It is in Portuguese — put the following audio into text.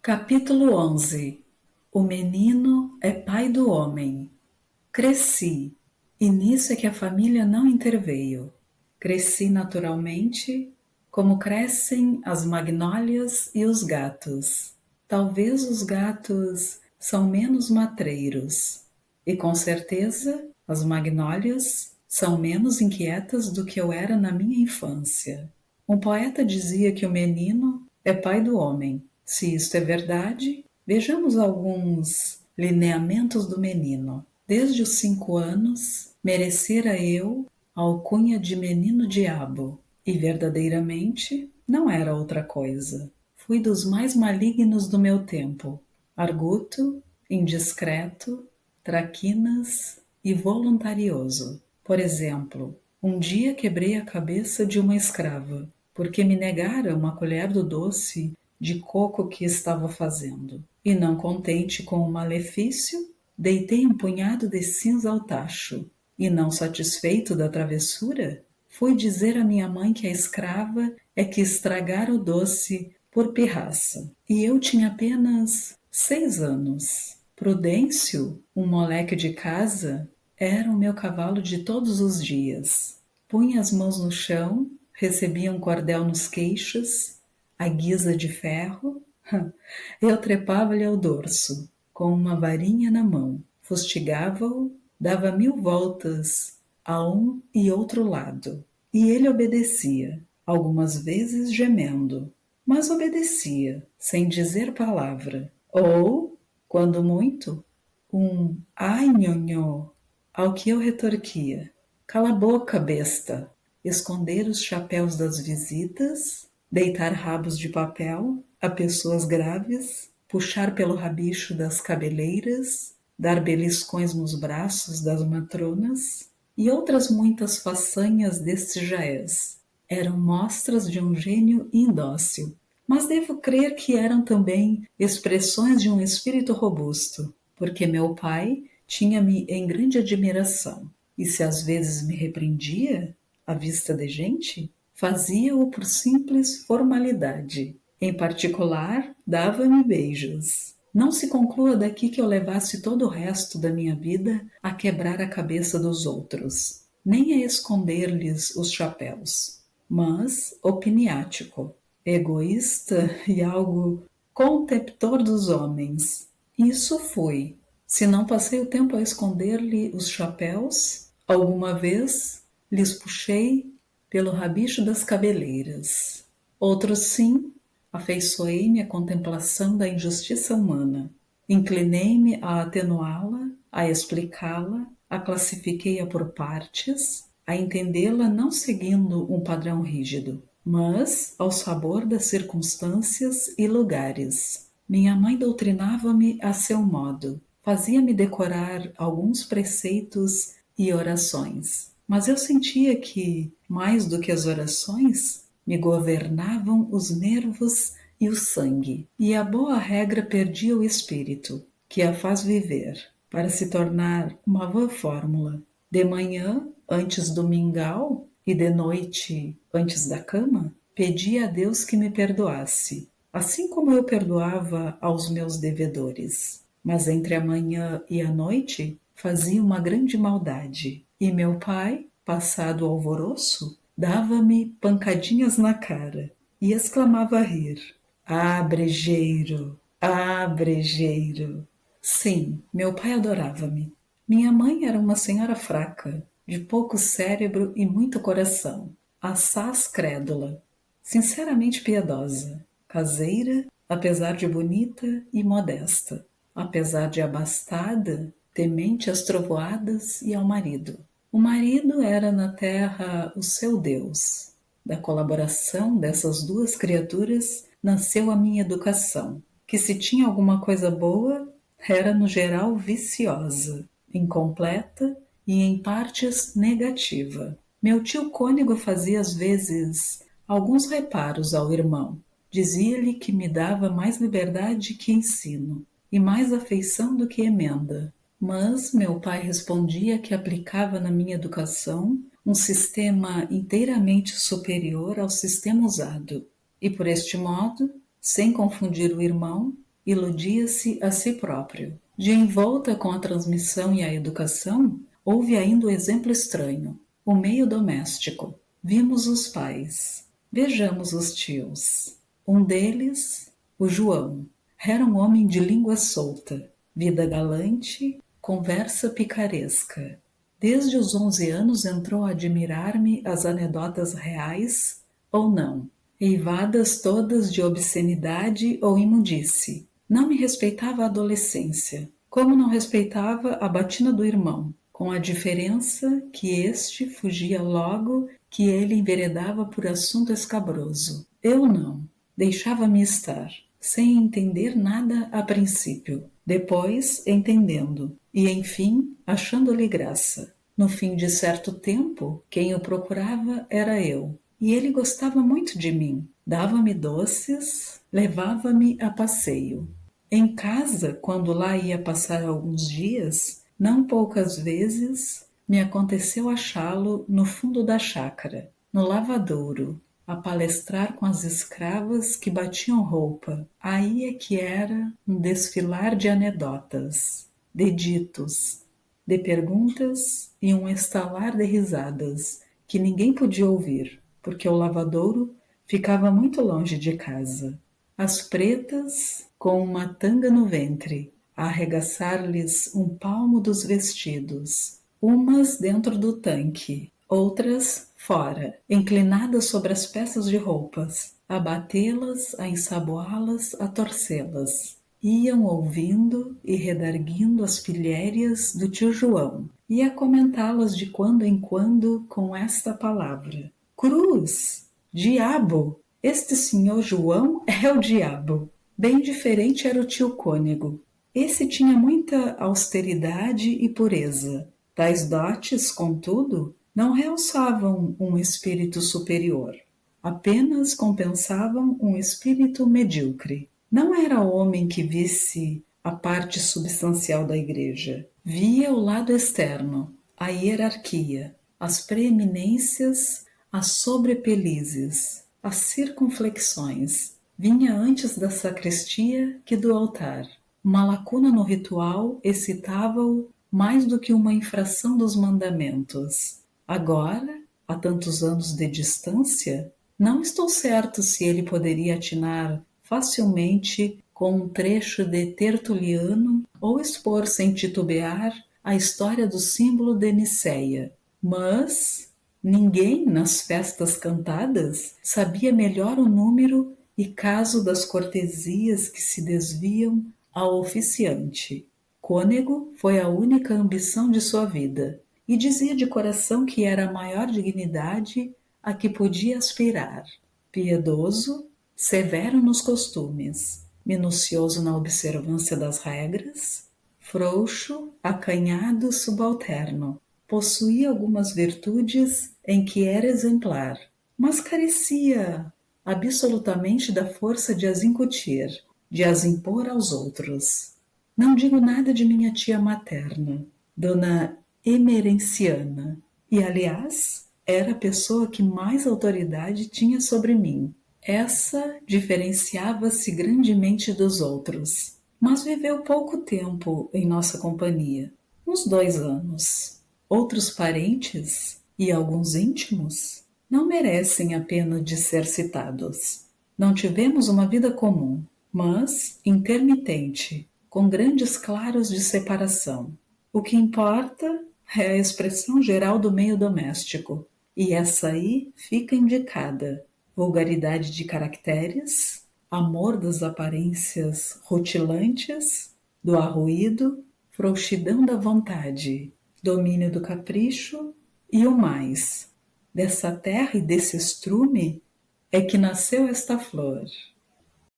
Capítulo 11. O menino é pai do homem. Cresci, e nisso é que a família não interveio. Cresci naturalmente, como crescem as magnólias e os gatos. Talvez os gatos são menos matreiros, e com certeza as magnólias são menos inquietas do que eu era na minha infância. Um poeta dizia que o menino é pai do homem. Se isto é verdade, vejamos alguns lineamentos do menino. Desde os 5 anos, merecera eu a alcunha de menino diabo, e verdadeiramente não era outra coisa. Fui dos mais malignos do meu tempo, arguto, indiscreto, traquinas e voluntarioso. Por exemplo, um dia quebrei a cabeça de uma escrava, porque me negara uma colher do doce de coco que estava fazendo. E não contente com o malefício, deitei um punhado de cinza ao tacho. E não satisfeito da travessura, fui dizer à minha mãe que a escrava é que estragara o doce por pirraça. E eu tinha apenas 6 anos. Prudêncio, um moleque de casa, era o meu cavalo de todos os dias. Punha as mãos no chão, recebia um cordel nos queixos, à guisa de ferro. Eu trepava-lhe ao dorso, com uma varinha na mão, fustigava-o, dava 1000 voltas a um e outro lado. E ele obedecia, algumas vezes gemendo, mas obedecia, sem dizer palavra. Ou, quando muito, um ai nhonhô, ao que eu retorquia: cala a boca, besta! Esconder os chapéus das visitas, deitar rabos de papel a pessoas graves, puxar pelo rabicho das cabeleiras, dar beliscões nos braços das matronas e outras muitas façanhas deste jaez. Eram mostras de um gênio indócil, mas devo crer que eram também expressões de um espírito robusto, porque meu pai tinha-me em grande admiração, e se às vezes me repreendia, à vista de gente, fazia-o por simples formalidade. Em particular, dava-me beijos. Não se conclua daqui que eu levasse todo o resto da minha vida a quebrar a cabeça dos outros, nem a esconder-lhes os chapéus, mas opiniático, egoísta e algo contemptor dos homens. Isso fui. Se não passei o tempo a esconder-lhe os chapéus, alguma vez lhes puxei pelo rabicho das cabeleiras. Outros sim, afeiçoei-me à contemplação da injustiça humana. Inclinei-me a atenuá-la, a explicá-la, a classifiquei-a por partes, a entendê-la não seguindo um padrão rígido, mas ao sabor das circunstâncias e lugares. Minha mãe doutrinava-me a seu modo, fazia-me decorar alguns preceitos e orações, mas eu sentia que, mais do que as orações, me governavam os nervos e o sangue, e a boa regra perdia o espírito, que a faz viver, para se tornar uma vã fórmula. De manhã, antes do mingau, e de noite, antes da cama, pedia a Deus que me perdoasse, assim como eu perdoava aos meus devedores. Mas entre a manhã e a noite fazia uma grande maldade, e meu pai, passado o alvoroço, dava-me pancadinhas na cara e exclamava a rir: ah, brejeiro! Ah, brejeiro! Sim, meu pai adorava-me. Minha mãe era uma senhora fraca, de pouco cérebro e muito coração, assaz crédula, sinceramente piedosa, caseira, apesar de bonita e modesta, apesar de abastada, temente às trovoadas e ao marido. O marido era na terra o seu Deus. Da colaboração dessas duas criaturas nasceu a minha educação, que se tinha alguma coisa boa, era no geral viciosa, incompleta e em partes negativa. Meu tio Cônego fazia às vezes alguns reparos ao irmão. Dizia-lhe que me dava mais liberdade que ensino, e mais afeição do que emenda. Mas meu pai respondia que aplicava na minha educação um sistema inteiramente superior ao sistema usado, e por este modo, sem confundir o irmão, iludia-se a si próprio. De envolta com a transmissão e a educação, houve ainda o exemplo estranho, o meio doméstico. Vimos os pais. Vejamos os tios. Um deles, o João, era um homem de língua solta, vida galante, conversa picaresca. Desde os 11 anos entrou a admirar-me as anedotas reais ou não, eivadas todas de obscenidade ou imundície. Não me respeitava a adolescência, como não respeitava a batina do irmão, com a diferença que este fugia logo que ele enveredava por assunto escabroso. Eu não. Deixava-me estar, sem entender nada a princípio, depois entendendo, e enfim achando-lhe graça. No fim de certo tempo, quem o procurava era eu, e ele gostava muito de mim. Dava-me doces, levava-me a passeio. Em casa, quando lá ia passar alguns dias, não poucas vezes me aconteceu achá-lo no fundo da chácara, no lavadouro, a palestrar com as escravas que batiam roupa. Aí é que era um desfilar de anedotas, de ditos, de perguntas e um estalar de risadas que ninguém podia ouvir, porque o lavadouro ficava muito longe de casa. As pretas, com uma tanga no ventre, a arregaçar-lhes um palmo dos vestidos, umas dentro do tanque, outras fora, inclinadas sobre as peças de roupas, a batê-las, a ensaboá-las, a torcê-las. Iam ouvindo e redarguindo as pilhérias do tio João, e a comentá-las de quando em quando com esta palavra: Cruz! Diabo! Este senhor João é o diabo. Bem diferente era o tio Cônego. Esse tinha muita austeridade e pureza. Tais dotes, contudo, não realçavam um espírito superior. Apenas compensavam um espírito medíocre. Não era homem que visse a parte substancial da igreja. Via o lado externo, a hierarquia, as preeminências, as sobrepelizes, as circunflexões. Vinha antes da sacristia que do altar. Uma lacuna no ritual excitava-o mais do que uma infração dos mandamentos. Agora, a tantos anos de distância, não estou certo se ele poderia atinar facilmente com um trecho de Tertuliano ou expor sem titubear a história do símbolo de Nicéia. Mas ninguém, nas festas cantadas, sabia melhor o número e caso das cortesias que se desviam ao oficiante. Cônego foi a única ambição de sua vida, e dizia de coração que era a maior dignidade a que podia aspirar. Piedoso, severo nos costumes, minucioso na observância das regras, frouxo, acanhado, subalterno. Possuía algumas virtudes em que era exemplar, mas carecia absolutamente da força de as incutir, de as impor aos outros. Não digo nada de minha tia materna, Dona Emerenciana, e, aliás, era a pessoa que mais autoridade tinha sobre mim. Essa diferenciava-se grandemente dos outros, mas viveu pouco tempo em nossa companhia, uns 2 anos. Outros parentes e alguns íntimos não merecem a pena de ser citados. Não tivemos uma vida comum, mas intermitente, com grandes claros de separação. O que importa é a expressão geral do meio doméstico, e essa aí fica indicada: vulgaridade de caracteres, amor das aparências rutilantes, do arruído, frouxidão da vontade, domínio do capricho e o mais. Dessa terra e desse estrume é que nasceu esta flor.